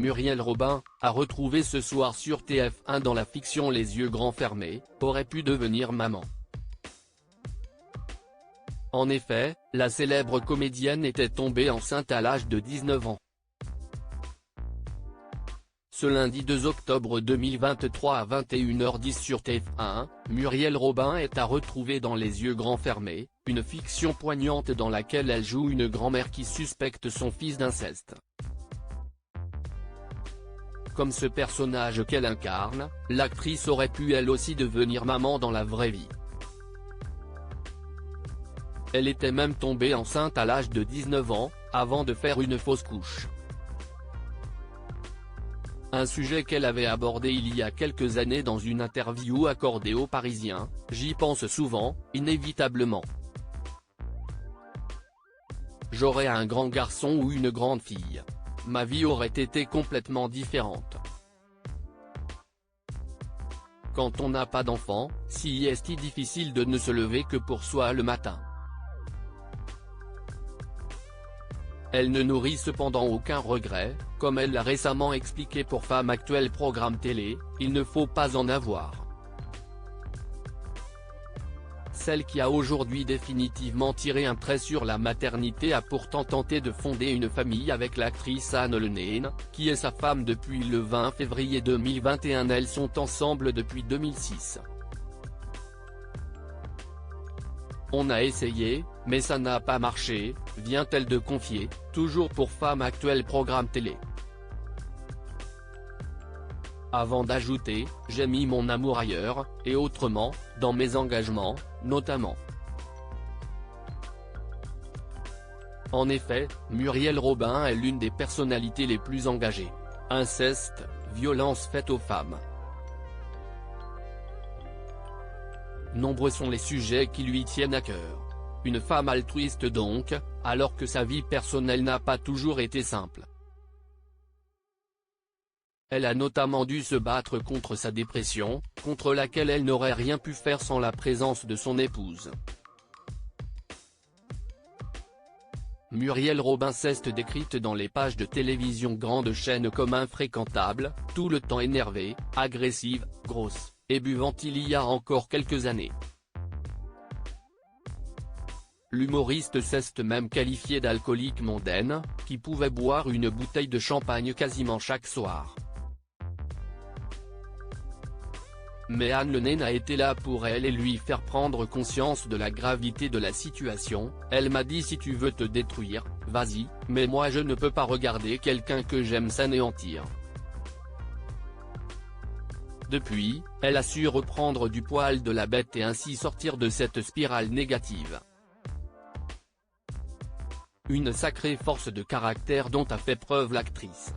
Muriel Robin, à retrouver ce soir sur TF1 dans la fiction Les yeux grands fermés, aurait pu devenir maman. En effet, la célèbre comédienne était tombée enceinte à l'âge de 19 ans. Ce lundi 2 octobre 2023 à 21h10 sur TF1, Muriel Robin est à retrouver dans Les yeux grands fermés, une fiction poignante dans laquelle elle joue une grand-mère qui suspecte son fils d'inceste. Comme ce personnage qu'elle incarne, l'actrice aurait pu elle aussi devenir maman dans la vraie vie. Elle était même tombée enceinte à l'âge de 19 ans, avant de faire une fausse couche. Un sujet qu'elle avait abordé il y a quelques années dans une interview accordée aux Parisiens, « J'y pense souvent, inévitablement. J'aurais un grand garçon ou une grande fille. Ma vie aurait été complètement différente. Quand on n'a pas d'enfant, si est difficile de ne se lever que pour soi le matin. » Elle ne nourrit cependant aucun regret, comme elle l'a récemment expliqué pour Femme Actuelle programme télé, il ne faut pas en avoir. Celle qui a aujourd'hui définitivement tiré un trait sur la maternité a pourtant tenté de fonder une famille avec l'actrice Anne Leneen, qui est sa femme depuis le 20 février 2021. Elles sont ensemble depuis 2006. On a essayé, mais ça n'a pas marché, vient-elle de confier, toujours pour Femme Actuelle programme télé. Avant d'ajouter, j'ai mis mon amour ailleurs, et autrement, dans mes engagements, notamment. En effet, Muriel Robin est l'une des personnalités les plus engagées. Inceste, violence faite aux femmes. Nombreux sont les sujets qui lui tiennent à cœur. Une femme altruiste donc, alors que sa vie personnelle n'a pas toujours été simple. Elle a notamment dû se battre contre sa dépression, contre laquelle elle n'aurait rien pu faire sans la présence de son épouse. Muriel Robin s'est décrite dans les pages de télévision grandes chaînes comme infréquentable, tout le temps énervée, agressive, grosse, et buvante il y a encore quelques années. L'humoriste s'est même qualifiée d'alcoolique mondaine, qui pouvait boire une bouteille de champagne quasiment chaque soir. Mais Anne Leneen a été là pour elle et lui faire prendre conscience de la gravité de la situation. Elle m'a dit: si tu veux te détruire, vas-y, mais moi je ne peux pas regarder quelqu'un que j'aime s'anéantir. Depuis, elle a su reprendre du poil de la bête et ainsi sortir de cette spirale négative. Une sacrée force de caractère dont a fait preuve l'actrice.